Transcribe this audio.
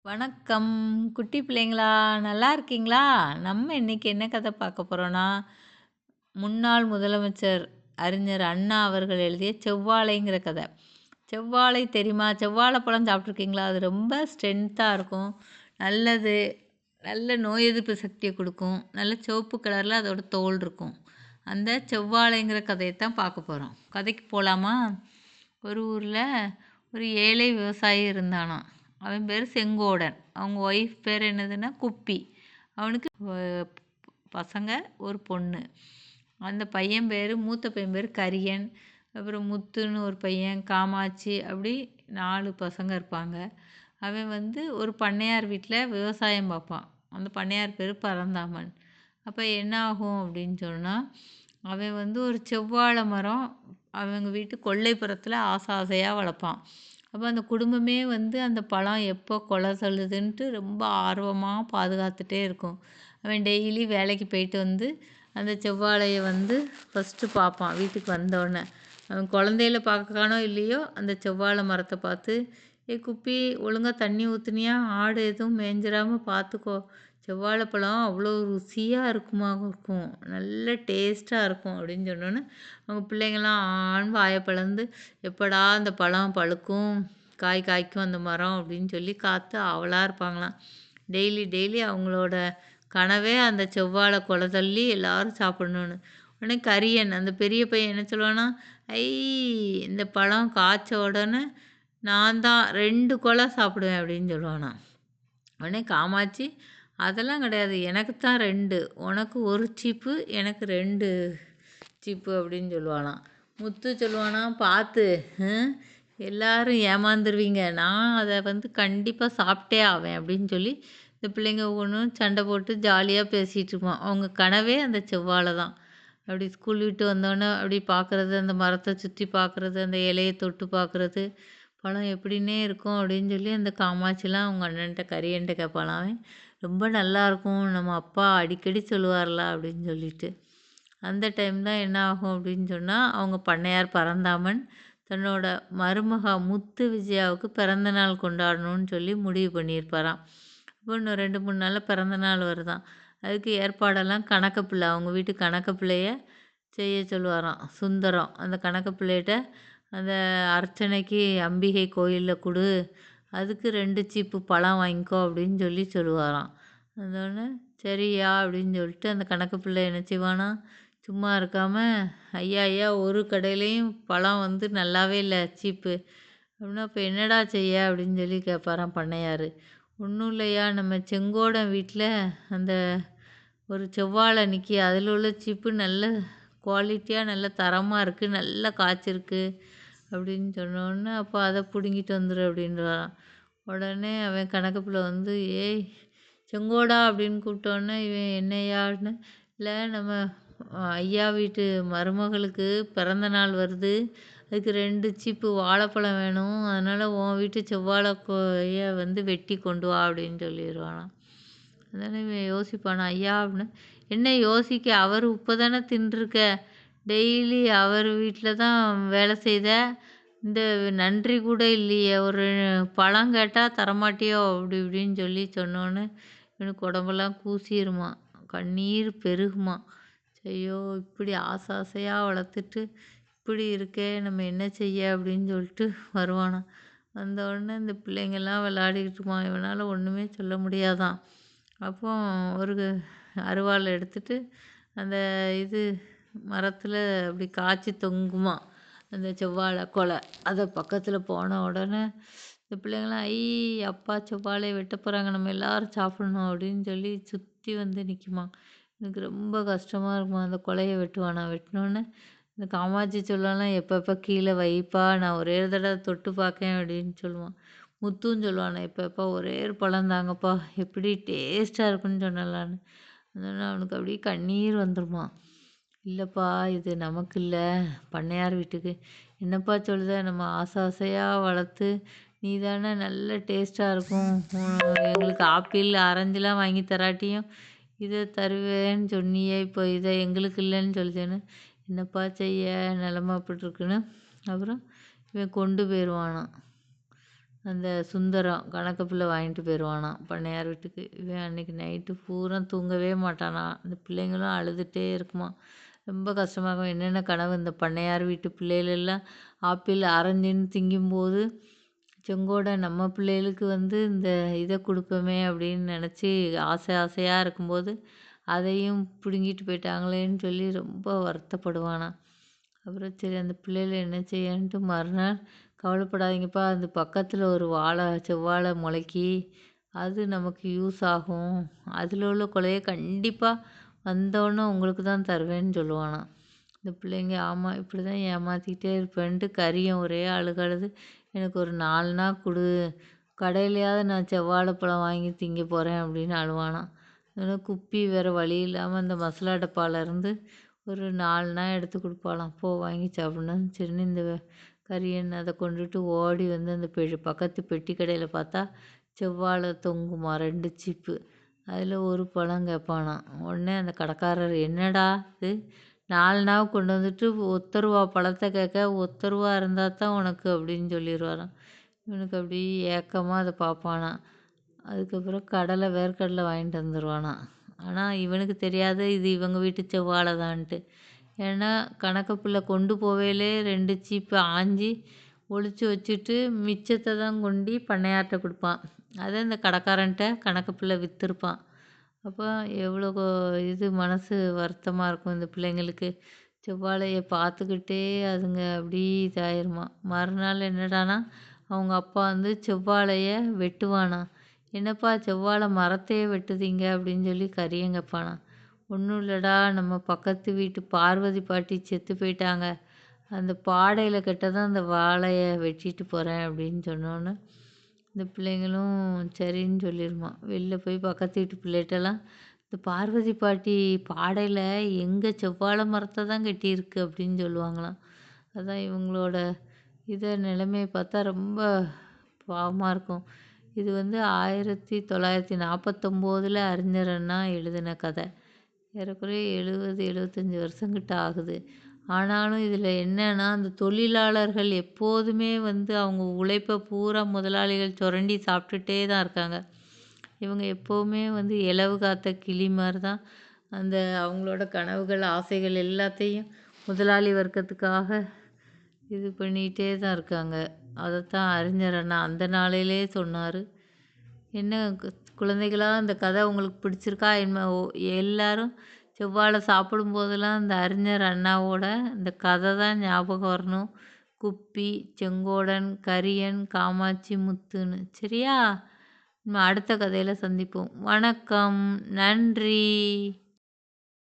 வணக்கம். குட்டி பிள்ளைங்களா, நல்லா இருக்கீங்களா? நம்ம இன்னைக்கு என்ன கதை பார்க்க போறோம்னா, முன்னாள் முதலமைச்சர் அறிஞர் அண்ணா அவர்கள் எழுதிய செவ்வாழைங்கிற கதை. செவ்வாழை தெரியுமா? செவ்வாழைப்பழம் சாப்பிட்ருக்கீங்களா? அது ரொம்ப ஸ்ட்ரென்த்தா இருக்கும். நல்லது. நல்ல நோய் எதிர்ப்பு சக்திய குடுக்கும். நல்ல சிவப்பு கலர்ல அதோட தோல் இருக்கும். அந்த செவ்வாழைங்கிற கதைய தான் பார்க்க போறோம். கதைக்கு போலாமா? ஒரு ஊர்ல ஒரு ஏழை விவசாயி இருந்தானாம். அவன் பேரு செங்கோடன். அவங்க ஒய்ஃப் பேர் என்னதுன்னா குப்பி. அவனுக்கு பசங்க, ஒரு பொண்ணு. அந்த பையன் பேர் மூத்த பையன் பேர் கரியன். அப்புறம் முத்துன்னு ஒரு பையன், காமாட்சி, அப்படி 4 பசங்க இருப்பாங்க. அவன் ஒரு பண்ணையார் வீட்டில் விவசாயம் பார்ப்பான். அந்த பண்ணையார் பேர் பரந்தாமன். அப்போ என்ன ஆகும் அப்படின்னு சொன்னால், அவன் ஒரு செவ்வாழை மரம் அவங்க வீட்டு கொல்லைப்புறத்தில் ஆசை ஆசையாக வளர்ப்பான். அப்போ அந்த குடும்பமே அந்த பழம் எப்போ கொலை சொல்லுதுன்ட்டு ரொம்ப ஆர்வமாக பாதுகாத்துட்டே இருக்கும். அவன் டெய்லி வேலைக்கு போயிட்டு அந்த செவ்வாழையை ஃபஸ்ட்டு பார்ப்பான் வீட்டுக்கு வந்தோடனே. அவன் குழந்தையில பார்க்கறானோ இல்லையோ, அந்த செவ்வாழை மரத்தை பார்த்து, ஏ குப்பி, ஒழுங்காக தண்ணி ஊற்றுனியா? ஆடு எதுவும் மேய்ஞ்சிராமல் பார்த்துக்கோ. செவ்வாழைப்பழம் அவ்வளோ ருசியாக இருக்கும், நல்ல டேஸ்ட்டாக இருக்கும் அப்படின்னு சொன்னோன்னே, அவங்க பிள்ளைங்கள்லாம் ஆன்னு வாயை பிளந்து, எப்படா அந்த பழம் பழுக்கும், காய் காய்க்கும் அந்த மரம் அப்படின்னு சொல்லி காத்து ஆவலாக இருப்பாங்களாம். டெய்லி டெய்லி அவங்களோட கனவே அந்த செவ்வாழை கொலை தள்ளி எல்லாரும் சாப்பிடணும்னு. உடனே கரியன், அந்த பெரிய பையன் என்ன சொல்லுவானா, ஐ, இந்த பழம் காய்ச்ச உடனே நான் தான் 2 கொலை சாப்பிடுவேன் அப்படின்னு சொல்லுவானாம். உடனே காமாட்சி, அதெல்லாம் கிடையாது, எனக்கு தான் 2, உனக்கு 1 சீப்பு, எனக்கு 2 சீப்பு அப்படின்னு சொல்லுவானாம். முத்து சொல்லுவானா, பார்த்து எல்லாரும் ஏமாந்துருவீங்க, நான் அதை கண்டிப்பாக சாப்பிட்டே ஆவேன் அப்படின்னு சொல்லி இந்த பிள்ளைங்க ஒவ்வொன்றும் சண்டை போட்டு ஜாலியாக பேசிகிட்டு இருப்பான். அவங்க கனவே அந்த செவ்வாழை தான். அப்படி ஸ்கூல் விட்டு வந்தோடனே அப்படி பார்க்குறது, அந்த மரத்தை சுற்றி பார்க்குறது, அந்த இலையை தொட்டு பார்க்குறது, பழம் எப்படின்னே இருக்கும் அப்படின்னு சொல்லி அந்த காமாட்சிலாம் அவங்க அண்ணன்ட்ட கரியன்ட்ட கேட்பாளாம். அவன், ரொம்ப நல்லாயிருக்கும், நம்ம அப்பா அடிக்கடி சொல்லுவார்ல அப்படின்னு சொல்லிட்டு. அந்த டைம் தான் என்ன ஆகும் அப்படின்னு சொன்னால், அவங்க பண்ணையார் பரந்தாமன் தன்னோட மருமக முத்து விஜயாவுக்கு பிறந்த நாள் கொண்டாடணும்னு சொல்லி முடிவு பண்ணியிருப்பாராம். அப்போ இன்னும் 2, 3 நாளில் பிறந்த நாள் வருதாம். அதுக்கு ஏற்பாடெல்லாம் கணக்க பிள்ளை, அவங்க வீட்டு கணக்க பிள்ளைய செய்ய சொல்லுவாராம் சுந்தரம். அந்த கணக்க பிள்ளைகிட்ட அந்த அர்ச்சனைக்கு அம்பிகை கோயிலில் கொடு, அதுக்கு 2 சீப்பு பழம் வாங்கிக்கோ அப்படின்னு சொல்லி சொல்லுவாராம். அதோடனே சரியா அப்படின்னு சொல்லிட்டு அந்த கணக்கு பிள்ளை என்ன செய்வானா, சும்மா இருக்காமல், ஐயா ஐயா, ஒரு கடையிலையும் பழம் நல்லாவே இல்லை, சீப்பு அப்படின்னா, இப்போ என்னடா செய்ய அப்படின்னு சொல்லி கேட்பாராம் பண்ணையார். ஒன்றும் இல்லையா, நம்ம செங்கோடன் வீட்டில் அந்த ஒரு செவ்வாழை நிற்கி, அதில் உள்ள சீப்பு நல்ல குவாலிட்டியாக நல்ல தரமாக இருக்குது, நல்லா காய்ச்சிருக்கு அப்படின்னு சொன்னோடனே, அப்போ அதை பிடுங்கிட்டு வந்துடு அப்படின்றாராம். உடனே அவன் கணக்கு பிள்ளை ஏய் செங்கோடா அப்படின்னு கூப்பிட்டோன்னே, இவன் என்னையான்னு, இல்லை நம்ம ஐயா வீட்டு மருமகளுக்கு பிறந்த நாள் வருது, அதுக்கு 2 சீப்பு வாழைப்பழம் வேணும், அதனால் உன் வீட்டு செவ்வாழை கொய்யை வெட்டி கொண்டு வா அப்படின்னு சொல்லிடுவானாம். அதனால் இவன் யோசிப்பானா, ஐயா அப்படின்னு. என்ன யோசிக்க, அவர் இப்போ தானே தின்றுருக்க, டெய்லி அவர் வீட்டில் தான் வேலை செய்த, இந்த நன்றி கூட இல்லையே, ஒரு பழம் கேட்டால் தரமாட்டியோ அப்படி இப்படின்னு சொல்லி சொன்னோன்னே, இவனுக்கு உடம்பெல்லாம் கூசிருமா, கண்ணீர் பெருகுமா. ஐயோ, இப்படி ஆசை ஆசையாக வளர்த்துட்டு இப்படி இருக்கே, நம்ம என்ன செய்ய அப்படின்னு சொல்லிட்டு வருவானாம். வந்தவுடனே இந்த பிள்ளைங்கள்லாம் விளையாடிக்கிட்டு இருப்பான், இவனால் ஒன்றுமே சொல்ல முடியாதான். அப்போ ஒரு அருவாளை எடுத்துட்டு அந்த இது மரத்தில் அப்படி காய்ச்சி தொங்குமா அந்த செவ்வாழை கொலை, அதை பக்கத்தில் போன உடனே இந்த பிள்ளைங்களாம், ஐ, அப்பா செவ்வாழையை வெட்ட போகிறாங்க, நம்ம எல்லாரும் சாப்பிடணும் அப்படின்னு சொல்லி சுற்றி நிற்குமா. எனக்கு ரொம்ப கஷ்டமாக இருக்குமா. அந்த கொலையை வெட்டுவானா. வெட்டினோடனே இந்த காமாட்சி சொல்லலாம், எப்பப்போ கீழே வைப்பா, நான் ஒரே ஒரு தடவை தொட்டு பார்க்கேன் அப்படின்னு சொல்லுவான். முத்துன்னு சொல்லுவானே, எப்பப்பா ஒரே ஒரு பழம் தாங்கப்பா, எப்படி டேஸ்ட்டாக இருக்குன்னு சொன்னலான்னு. அதனால் அவனுக்கு அப்படியே கண்ணீர் வந்துடுமா. இல்லைப்பா, இது நமக்கு இல்லை, பண்ணையார் வீட்டுக்கு. என்னப்பா சொல்லுத, நம்ம ஆசை ஆசையாக வளர்த்து நீ தானே நல்ல டேஸ்ட்டாக இருக்கும், எங்களுக்கு ஆப்பிள் ஆரஞ்சுலாம் வாங்கி தராட்டியும் இதை தருவேன்னு சொன்னியே, இப்போ இதை எங்களுக்கு இல்லைன்னு சொல்லிச்சேன்னு, என்னப்பா செய்ய, நிலமை அப்படி இருக்குன்னு. அப்புறம் இவன் கொண்டு போயிடுவானான். அந்த சுந்தரம் கணக்கு பிள்ளை வாங்கிட்டு போயிடுவானாம் பண்ணையார் வீட்டுக்கு. இவன் அன்னைக்கு நைட்டு பூரா தூங்கவே மாட்டானாம். அந்த பிள்ளைங்களும் அழுதுகிட்டே இருக்குமா. ரொம்ப கஷ்டமா இருக்கும். என்னென்ன கனவு இந்த பண்ணையார் வீட்டு பிள்ளைகளெல்லாம் ஆப்பிள் ஆரஞ்சுன்னு திங்கும்போது செங்கோட நம்ம பிள்ளைகளுக்கு இந்த இதை கொடுப்போமே அப்படின்னு நினச்சி ஆசை ஆசையாக இருக்கும்போது அதையும் பிடுங்கிட்டு போயிட்டாங்களேன்னு சொல்லி ரொம்ப வருத்தப்படுவானாம். அப்புறம் சரி அந்த பிள்ளைகள் என்ன செய்யன்ட்டு மறுநாள் கவலைப்படாதீங்கப்பா, அந்த பக்கத்தில் ஒரு செவ்வாழை முளைக்கி அது நமக்கு யூஸ் ஆகும். அதில் உள்ள கொலையை கண்டிப்பாக வந்தோடனே உங்களுக்கு தான் தருவேன்னு சொல்லுவானாம். இந்த பிள்ளைங்க ஆமாம் இப்படி தான் ஏமாற்றிக்கிட்டே இருப்பேன்ட்டு கறியும் ஒரே அழுது எனக்கு ஒரு 4 நாள் கொடு, கடையிலையாவது நான் செவ்வாழைப்பழம் வாங்கி திங்க போகிறேன் அப்படின்னு அழுவானாம். குப்பி வேறு வழி இல்லாமல் அந்த மசாலா டப்பாலேருந்து ஒரு 4 நாள் எடுத்து கொடுப்பாளாம். போ வாங்கி சாப்பிட்ணும் சரின்னு இந்த கரியன் அதை கொண்டுட்டு ஓடி அந்த பக்கத்து பெட்டி கடையில் பார்த்தா செவ்வாழை தொங்குமா 2 சீப்பு. அதில் ஒரு பழம் கேட்பானாம். உடனே அந்த கடைக்காரர் என்னடா இது 4 நாள் கொண்டு வந்துட்டு ₹1 பழத்தை கேட்க, ₹1 இருந்தால் தான் உனக்கு அப்படின்னு சொல்லிடுவாராம். இவனுக்கு அப்படி ஏக்கமாக அதை பார்ப்பானாம். அதுக்கப்புறம் வேர்க்கடலை வாங்கிட்டு வந்துடுவானாம். ஆனால் இவனுக்கு தெரியாது இது இவங்க வீட்டு செவ்வாழை தான்ட்டு. ஏன்னா கணக்கு பிள்ளை கொண்டு போவேலே 2 சீப்பு ஆஞ்சி ஒளிச்சு வச்சுட்டு மிச்சத்தை தான் கொண்டு பண்ணையார்கிட்ட கொடுப்பான். அதை இந்த கடைக்காரன்ட்ட கணக்கு பிள்ளை விற்றுருப்பான். அப்போ எவ்வளோ இது மனசு வருத்தமாக இருக்கும் இந்த பிள்ளைங்களுக்கு. செவ்வாழையை பார்த்துக்கிட்டே அதுங்க அப்படி இதாயிருமா. மறுநாள் என்னடானா அவங்க அப்பா செவ்வாழையை வெட்டுவானா. என்னப்பா செவ்வாழை மரத்தையே வெட்டுதீங்க அப்படின்னு சொல்லி கரியன் கேட்பானா. ஒன்றும் இல்லைடா, நம்ம பக்கத்து வீட்டு பார்வதி பாட்டி செத்து போயிட்டாங்க, அந்த பாடையில் கட்ட தான் அந்த வாழையை வெட்டிட்டு போகிறேன் அப்படின்னு சொன்னோன்னே இந்த பிள்ளைங்களும் சரின்னு சொல்லிடுமா. வெளில போய் பக்கத்து வீட்டு பிள்ளைகிட்டலாம் இந்த பார்வதி பாட்டி பாடையில் எங்கள் செவ்வாழை மரத்தை தான் கட்டியிருக்கு அப்படின்னு சொல்லுவாங்களாம். அதான் இவங்களோட நிலைமையை பார்த்தா ரொம்ப பாவமாக இருக்கும். இது 1949 அறிஞர் அண்ணா எழுதின கதை. ஏறக்குறைய 70-75 வருஷங்கிட்ட ஆகுது. ஆனாலும் இதில் என்னன்னா அந்த தொழிலாளர்கள் எப்போதுமே அவங்க உழைப்பை பூரா முதலாளிகள் சுரண்டி சாப்பிட்டுட்டே தான் இருக்காங்க. இவங்க எப்போவுமே இலவு காத்த கிளி மாதிரி தான் அந்த அவங்களோட கனவுகள் ஆசைகள் எல்லாத்தையும் முதலாளி வர்க்கத்துக்காக இது பண்ணிகிட்டே தான் இருக்காங்க. அதைத்தான் அறிஞர் அண்ணா அந்த நாளையிலே சொன்னார். என்ன குழந்தைகளா, இந்த கதை உங்களுக்கு பிடிச்சிருக்கா? எல்லாரும் செவ்வாழை சாப்பிடும்போதெல்லாம் இந்த அறிஞர் அண்ணாவோட இந்த கதை தான் ஞாபகம் வரணும். குப்பி, செங்கோடன், கரியன், காமாட்சி, முத்துன்னு. சரியா? நம்ம அடுத்த கதையில் சந்திப்போம். வணக்கம். நன்றி.